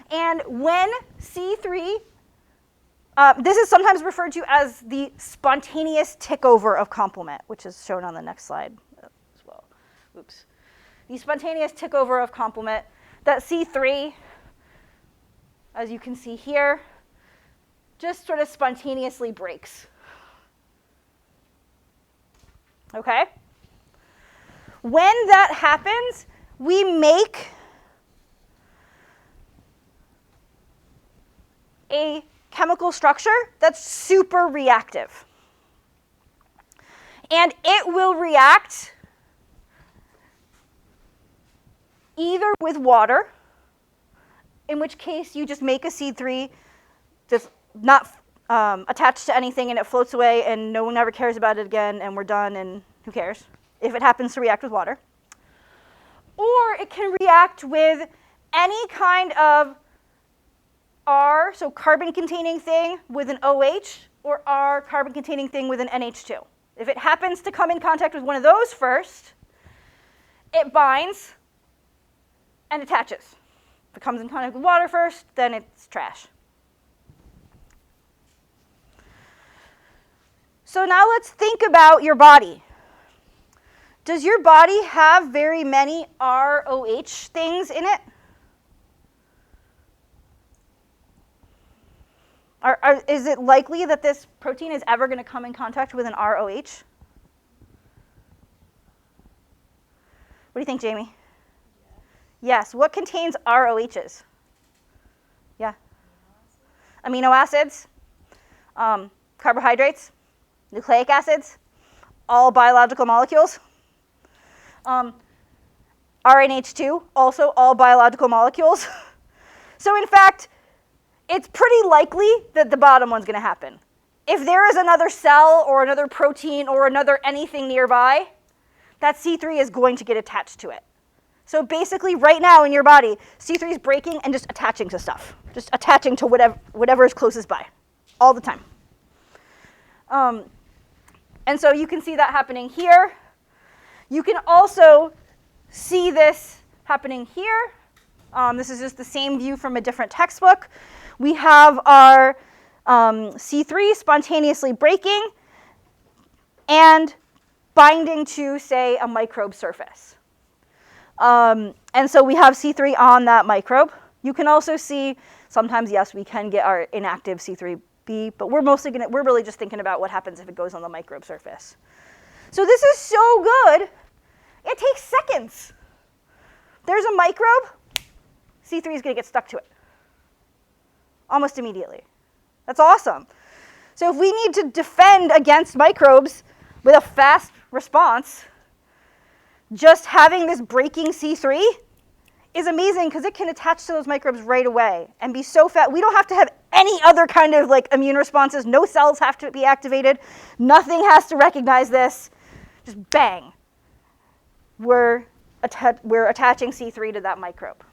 Speaker 1: And when C3, this is sometimes referred to as the spontaneous tickover of complement, which is shown on the next slide as well. Oops. The spontaneous tickover of complement, that C3, as you can see here, just sort of spontaneously breaks. Okay? When that happens, we make a chemical structure that's super reactive. And it will react either with water, in which case you just make a C3 that's not attached to anything and it floats away and no one ever cares about it again and we're done and who cares, if it happens to react with water. Or it can react with any kind of R, so carbon-containing thing with an OH, or R, carbon-containing thing with an NH2. If it happens to come in contact with one of those first, it binds and attaches. If it comes in contact with water first, then it's trash. So now let's think about your body. Does your body have very many ROH things in it? Is it likely that this protein is ever going to come in contact with an ROH? What do you think, Jamie? Yes. What contains ROHs? Yeah. Amino acids, carbohydrates, nucleic acids, all biological molecules. RNH2, also all biological molecules. So in fact, it's pretty likely that the bottom one's going to happen. If there is another cell or another protein or another anything nearby, that C3 is going to get attached to it. So basically right now in your body, C3 is breaking and just attaching to stuff. Just attaching to whatever is closest by all the time. And so you can see that happening here. You can also see this happening here. This is just the same view from a different textbook. We have our C3 spontaneously breaking and binding to, say, a microbe surface. And so we have C3 on that microbe. You can also see sometimes, yes, we can get our inactive C3b, but we're really just thinking about what happens if it goes on the microbe surface. So this is so good, it takes seconds. There's a microbe, C3 is going to get stuck to it almost immediately. That's awesome. So if we need to defend against microbes with a fast response, just having this breaking C3 is amazing because it can attach to those microbes right away and be so fast. We don't have to have any other kind of like immune responses. No cells have to be activated. Nothing has to recognize this. Just bang. We're attaching C3 to that microbe.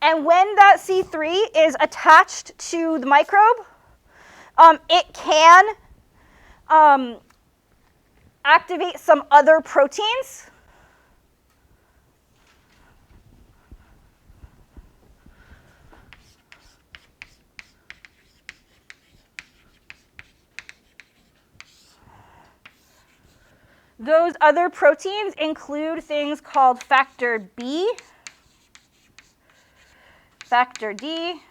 Speaker 1: And when that C3 is attached to the microbe, it can activate some other proteins. Those other proteins include things called factor B, factor D,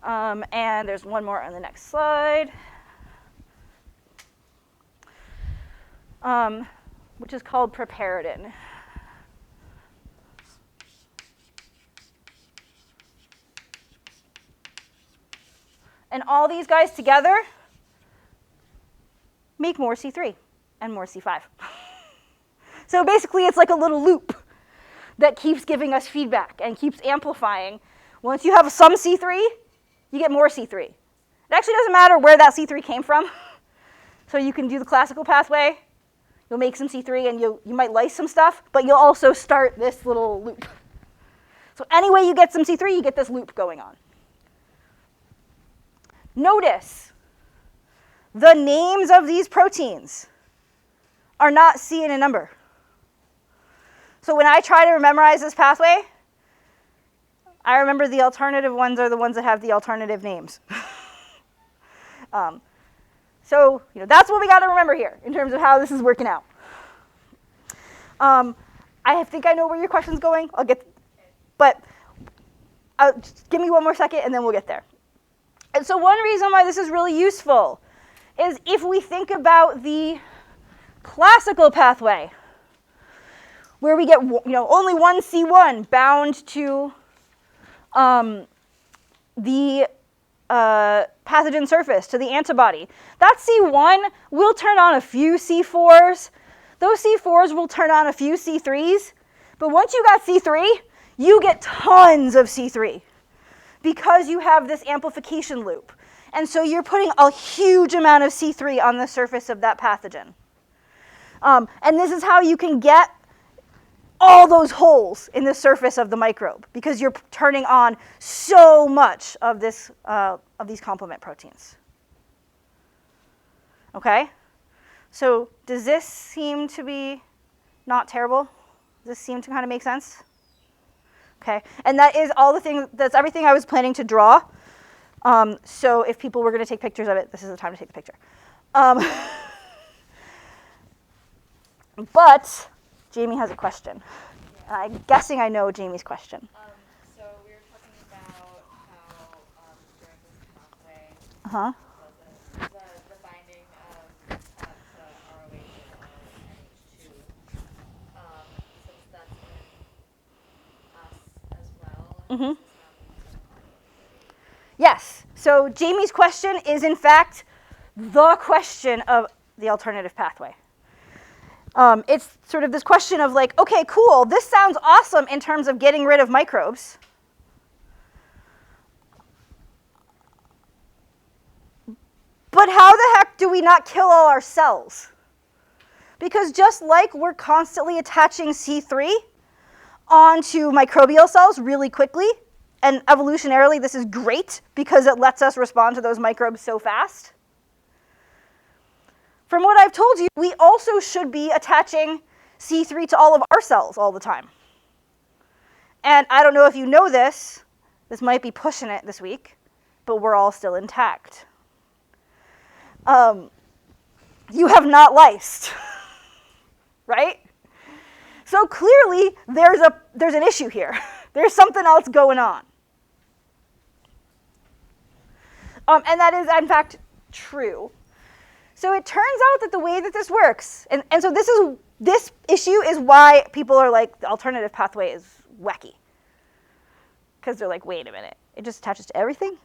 Speaker 1: and there's one more on the next slide, which is called piperidin. And all these guys together make more C3 and more C5. So basically it's like a little loop that keeps giving us feedback and keeps amplifying. Once you have some C3, you get more C3. It actually doesn't matter where that C3 came from. So you can do the classical pathway. You'll make some C3 and you might lyse some stuff, but you'll also start this little loop. So any way you get some C3, you get this loop going on. Notice the names of these proteins are not C in a number. So when I try to memorize this pathway, I remember the alternative ones are the ones that have the alternative names. So that's what we got to remember here in terms of how this is working out. I think I know where your question's going. But just give me one more second and then we'll get there. And so one reason why this is really useful is if we think about the classical pathway, where we get only one C1 bound to the pathogen surface, to the antibody. That C1 will turn on a few C4s. Those C4s will turn on a few C3s. But once you got C3, you get tons of C3 because you have this amplification loop. And so you're putting a huge amount of C3 on the surface of that pathogen. And this is how you can get all those holes in the surface of the microbe because you're turning on so much of this of these complement proteins. Okay? So does this seem to be not terrible? Does this seem to kind of make sense? Okay, and that is all the things, that's everything I was planning to draw. So if people were going to take pictures of it, this is the time to take the picture. But Jamie has a question. Yeah. I'm guessing I know Jamie's question.
Speaker 2: So we were talking about how during this pathway, the binding of to ROH and NH2, since that's in us as well.
Speaker 1: Mm-hmm. Yes. So Jamie's question is in fact the question of the alternative pathway. It's sort of this question of like, okay, cool, this sounds awesome in terms of getting rid of microbes. But how the heck do we not kill all our cells? Because just like we're constantly attaching C3 onto microbial cells really quickly, And evolutionarily, this is great because it lets us respond to those microbes so fast. From what I've told you, we also should be attaching C3 to all of our cells all the time. And I don't know if you know this might be pushing it this week, but we're all still intact. You have not lysed, right? So clearly, there's an issue here. There's something else going on. And that is, in fact, true. So it turns out that the way that this works, and so this issue is why people are like, the alternative pathway is wacky. Because they're like, wait a minute, it just attaches to everything?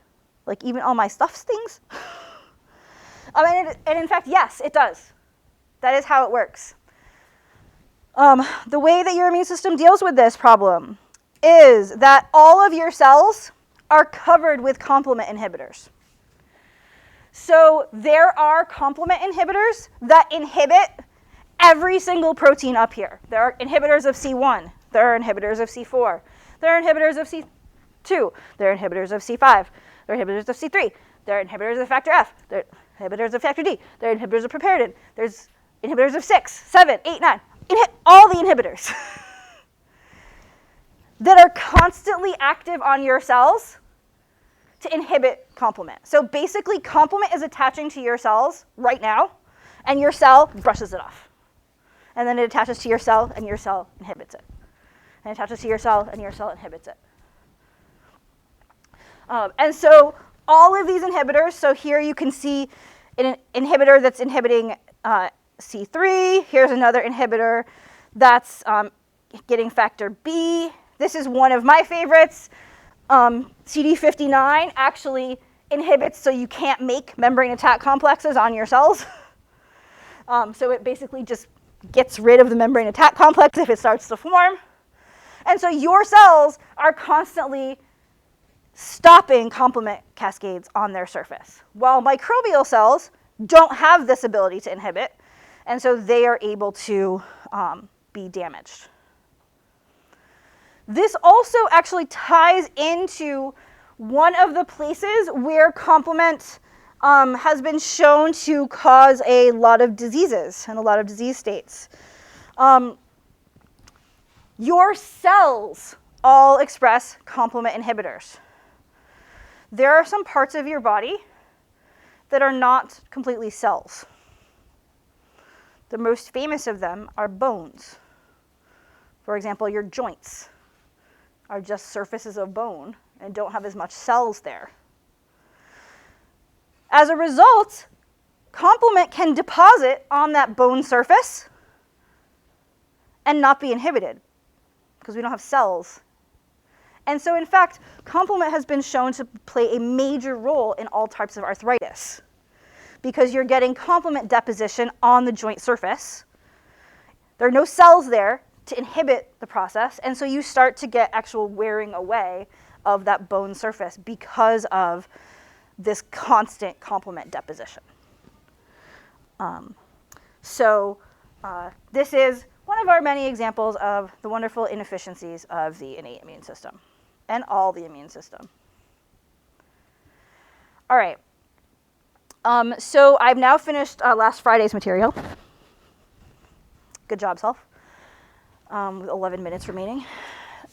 Speaker 1: Like even all my stuff's things? And in fact, yes, it does. That is how it works. The way that your immune system deals with this problem is that all of your cells are covered with complement inhibitors. So there are complement inhibitors that inhibit every single protein up here. There are inhibitors of C1. There are inhibitors of C4. There are inhibitors of C2. There are inhibitors of C5. There are inhibitors of C3. There are inhibitors of factor F. There are inhibitors of factor D. There are inhibitors of piperidin. There's inhibitors of 6, 7, 8, 9. All the inhibitors that are constantly active on your cells to inhibit complement. So basically, complement is attaching to your cells right now, and your cell brushes it off. And then it attaches to your cell, and your cell inhibits it. And it attaches to your cell, and your cell inhibits it. And so all of these inhibitors, so here you can see an inhibitor that's inhibiting C3. Here's another inhibitor that's getting factor B. This is one of my favorites. CD59 actually inhibits so you can't make membrane attack complexes on your cells. So it basically just gets rid of the membrane attack complex if it starts to form. And so your cells are constantly stopping complement cascades on their surface, while microbial cells don't have this ability to inhibit, and so they are able to be damaged. This also actually ties into one of the places where complement has been shown to cause a lot of diseases and a lot of disease states. Your cells all express complement inhibitors. There are some parts of your body that are not completely cells. The most famous of them are bones. For example, your joints are just surfaces of bone and don't have as much cells there. As a result, complement can deposit on that bone surface and not be inhibited because we don't have cells. And so, in fact, complement has been shown to play a major role in all types of arthritis because you're getting complement deposition on the joint surface. There are no cells there to inhibit the process, and so you start to get actual wearing away of that bone surface because of this constant complement deposition. This is one of our many examples of the wonderful inefficiencies of the innate immune system and all the immune system. All right. So I've now finished last Friday's material. Good job, self. With 11 minutes remaining.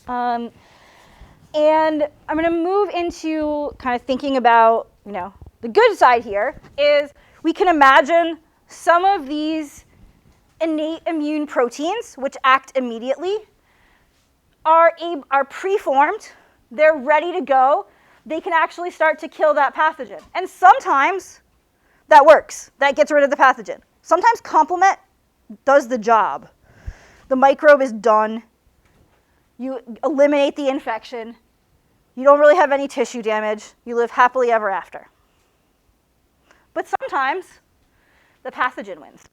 Speaker 1: And I'm going to move into kind of thinking about, the good side here is we can imagine some of these innate immune proteins, which act immediately, are preformed. They're ready to go. They can actually start to kill that pathogen. And sometimes that works. That gets rid of the pathogen. Sometimes complement does the job. The microbe is done. You eliminate the infection. You don't really have any tissue damage. You live happily ever after. But sometimes the pathogen wins.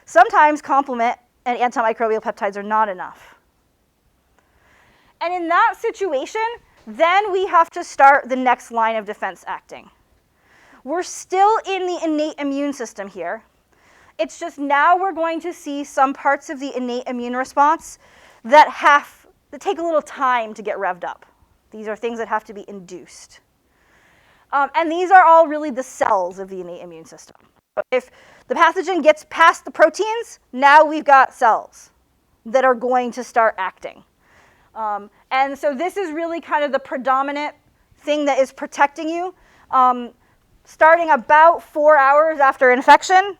Speaker 1: Sometimes complement and antimicrobial peptides are not enough. And in that situation, then we have to start the next line of defense acting. We're still in the innate immune system here. It's just now we're going to see some parts of the innate immune response that have that take a little time to get revved up. These are things that have to be induced. And these are all really the cells of the innate immune system. If the pathogen gets past the proteins, now we've got cells that are going to start acting. And so this is really kind of the predominant thing that is protecting you, starting about 4 hours after infection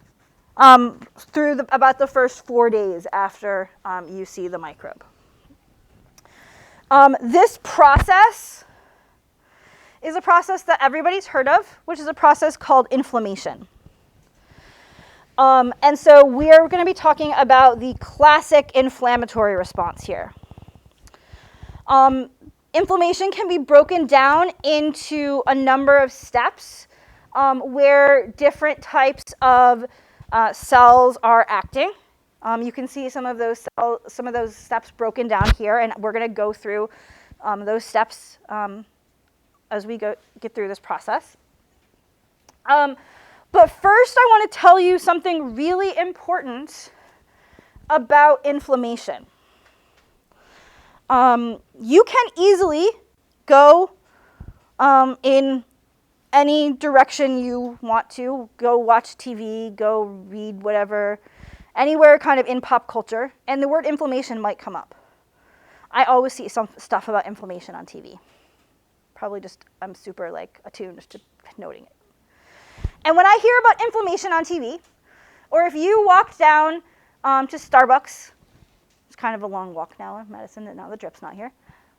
Speaker 1: through about the first 4 days after you see the microbe. This process is a process that everybody's heard of, which is a process called inflammation. And so we are going to be talking about the classic inflammatory response here. Inflammation can be broken down into a number of steps where different types of cells are acting. You can see some of those steps broken down here, and we're going to go through those steps as we get through this process. But first, I want to tell you something really important about inflammation. You can easily go in any direction you want to. Go watch TV, go read whatever, anywhere kind of in pop culture, and the word inflammation might come up. I always see some stuff about inflammation on TV. Probably just I'm super attuned to noting it. And when I hear about inflammation on TV, or if you walk down to Starbucks, it's kind of a long walk now in medicine, and now the drip's not here.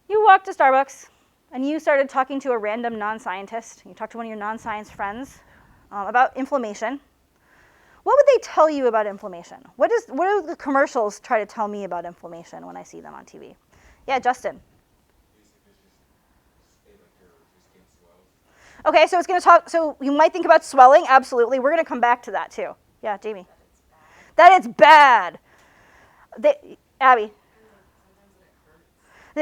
Speaker 1: You walk to Starbucks, and you started talking to a random non-scientist. You talked to one of your non-science friends about inflammation. What would they tell you about inflammation? What do the commercials try to tell me about inflammation when I see them on TV? Yeah, Justin. Okay, so it's going to talk. So you might think about swelling. Absolutely, we're going to come back to that too. Yeah, Jamie. That it's bad. Abby.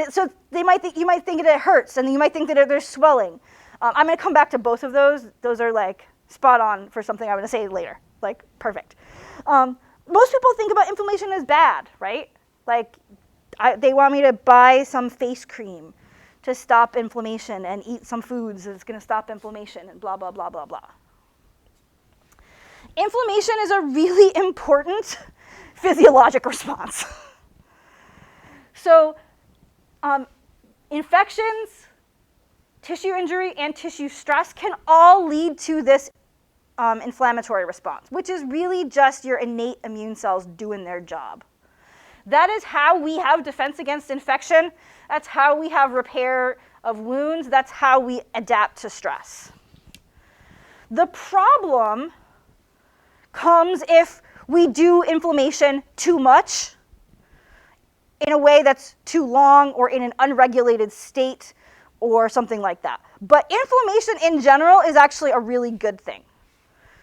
Speaker 1: So you might think that it hurts, and you might think that there's swelling. I'm going to come back to both of those. Those are spot on for something I'm going to say later. Perfect. Most people think about inflammation as bad, right? They want me to buy some face cream to stop inflammation and eat some foods that's going to stop inflammation and blah, blah, blah, blah, blah. Inflammation is a really important physiologic response. So infections, tissue injury, and tissue stress can all lead to this inflammatory response, which is really just your innate immune cells doing their job. That is how we have defense against infection. That's how we have repair of wounds. That's how we adapt to stress. The problem comes if we do inflammation too much, in a way that's too long, or in an unregulated state, or something like that. But inflammation in general is actually a really good thing.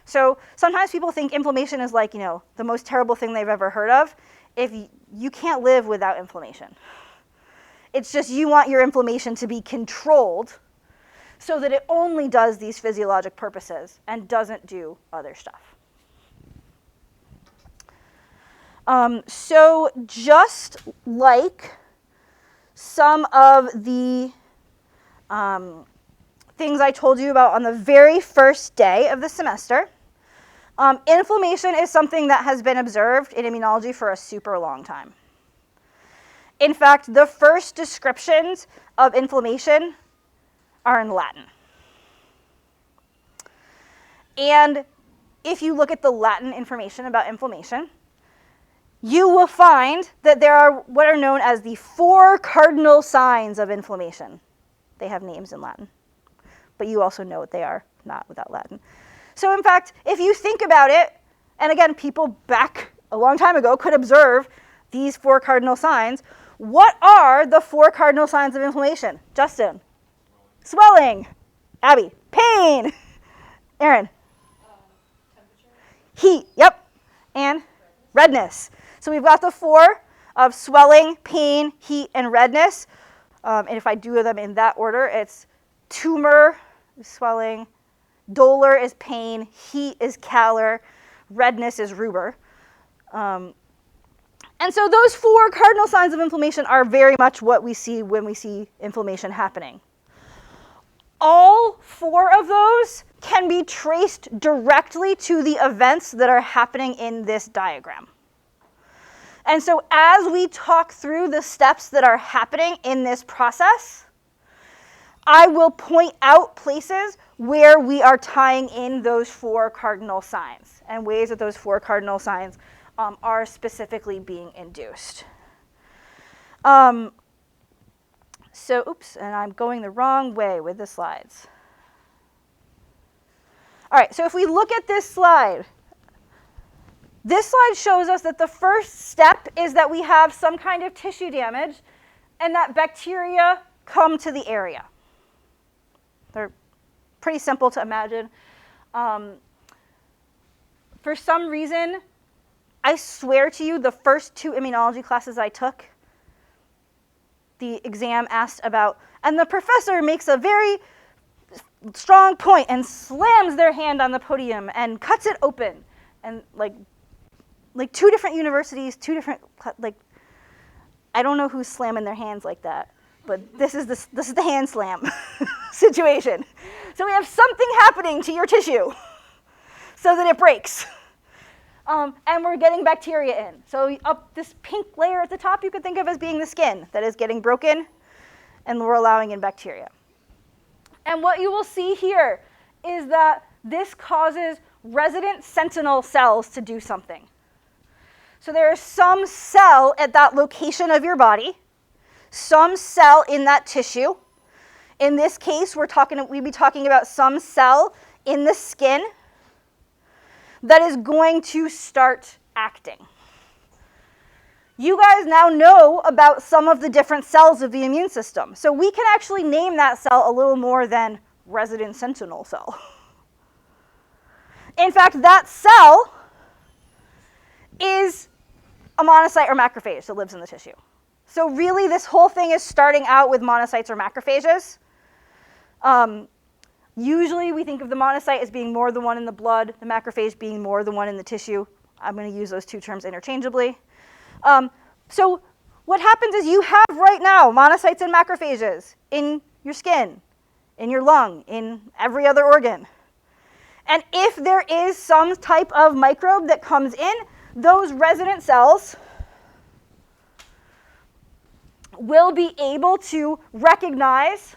Speaker 1: So sometimes people think inflammation is the most terrible thing they've ever heard of. If you can't live without inflammation. It's just you want your inflammation to be controlled so that it only does these physiologic purposes and doesn't do other stuff. So just like some of the things I told you about on the very first day of the semester, inflammation is something that has been observed in immunology for a super long time. In fact, the first descriptions of inflammation are in Latin. And if you look at the Latin information about inflammation, you will find that there are what are known as the 4 cardinal signs of inflammation. They have names in Latin, but you also know what they are, not without Latin. So in fact, if you think about it, and again, people back a long time ago could observe these 4 cardinal signs. What are the 4 cardinal signs of inflammation? Justin? Swelling. Abby? Pain. Aaron?
Speaker 2: Temperature.
Speaker 1: Heat. Yep. And redness. So we've got the 4 of swelling, pain, heat, and redness. And if I do them in that order, it's tumor, swelling, dolor is pain, heat is calor, redness is rubor. And so those 4 cardinal signs of inflammation are very much what we see when we see inflammation happening. All 4 of those can be traced directly to the events that are happening in this diagram. And so as we talk through the steps that are happening in this process, I will point out places where we are tying in those 4 cardinal signs and ways that those 4 cardinal signs are specifically being induced. Oops, and I'm going the wrong way with the slides. All right, so if we look at this slide shows us that the first step is that we have some kind of tissue damage and that bacteria come to the area. They're pretty simple to imagine. For some reason, I swear to you, the first 2 immunology classes I took, the exam asked about, and the professor makes a very strong point and slams their hand on the podium and cuts it open. And like 2 different universities, 2 different, I don't know who's slamming their hands like that, but this is the hand slam situation. So we have something happening to your tissue so that it breaks. And we're getting bacteria in. So up this pink layer at the top you could think of as being the skin that is getting broken, and we're allowing in bacteria. And what you will see here is that this causes resident sentinel cells to do something. So there is some cell at that location of your body, some cell in that tissue. In this case, we'd be talking about some cell in the skin that is going to start acting. You guys now know about some of the different cells of the immune system. So we can actually name that cell a little more than resident sentinel cell. In fact, that cell is a monocyte or macrophage that lives in the tissue. So really, this whole thing is starting out with monocytes or macrophages. Usually we think of the monocyte as being more the one in the blood, the macrophage being more the one in the tissue. I'm going to use those 2 terms interchangeably. So what happens is you have right now monocytes and macrophages in your skin, in your lung, in every other organ. And if there is some type of microbe that comes in, those resident cells will be able to recognize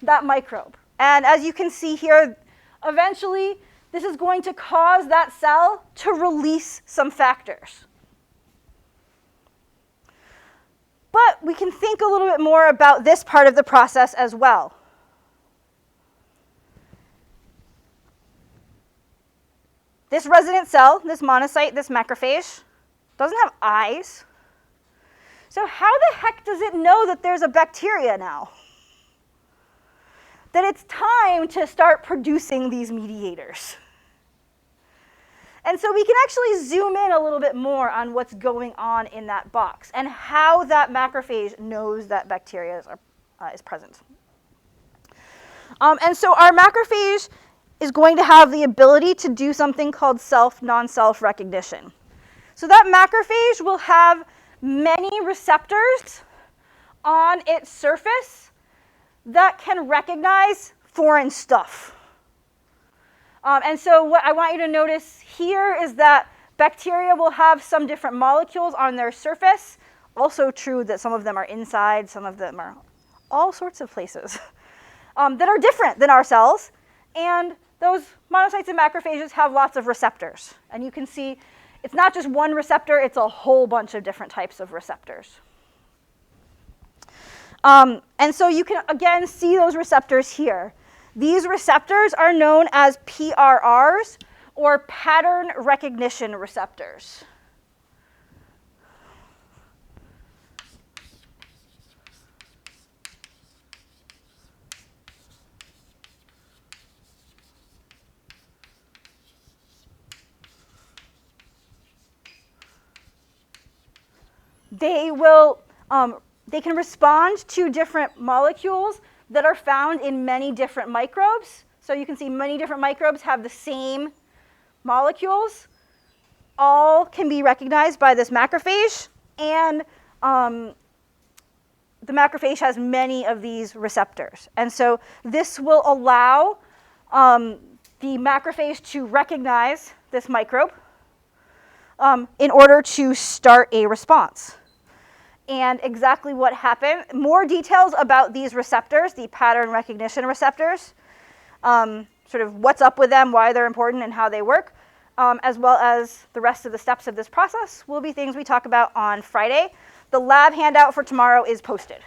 Speaker 1: that microbe. And as you can see here, eventually this is going to cause that cell to release some factors. But we can think a little bit more about this part of the process as well. This resident cell, this monocyte, this macrophage, doesn't have eyes. So how the heck does it know that there's a bacteria now? That it's time to start producing these mediators. And so we can actually zoom in a little bit more on what's going on in that box and how that macrophage knows that bacteria is present. And so our macrophage is going to have the ability to do something called self-non-self recognition. So that macrophage will have many receptors on its surface that can recognize foreign stuff. And so what I want you to notice here is that bacteria will have some different molecules on their surface. Also true that some of them are inside, some of them are all sorts of places that are different than our cells. And those monocytes and macrophages have lots of receptors. And you can see it's not just one receptor, it's a whole bunch of different types of receptors. And so you can, again, see those receptors here. These receptors are known as PRRs, or pattern recognition receptors. They can respond to different molecules that are found in many different microbes. So you can see many different microbes have the same molecules. All can be recognized by this macrophage. And the macrophage has many of these receptors. And so this will allow the macrophage to recognize this microbe in order to start a response. And exactly what happened, more details about these receptors, the pattern recognition receptors, sort of what's up with them, why they're important, and how they work, as well as the rest of the steps of this process will be things we talk about on Friday. The lab handout for tomorrow is posted.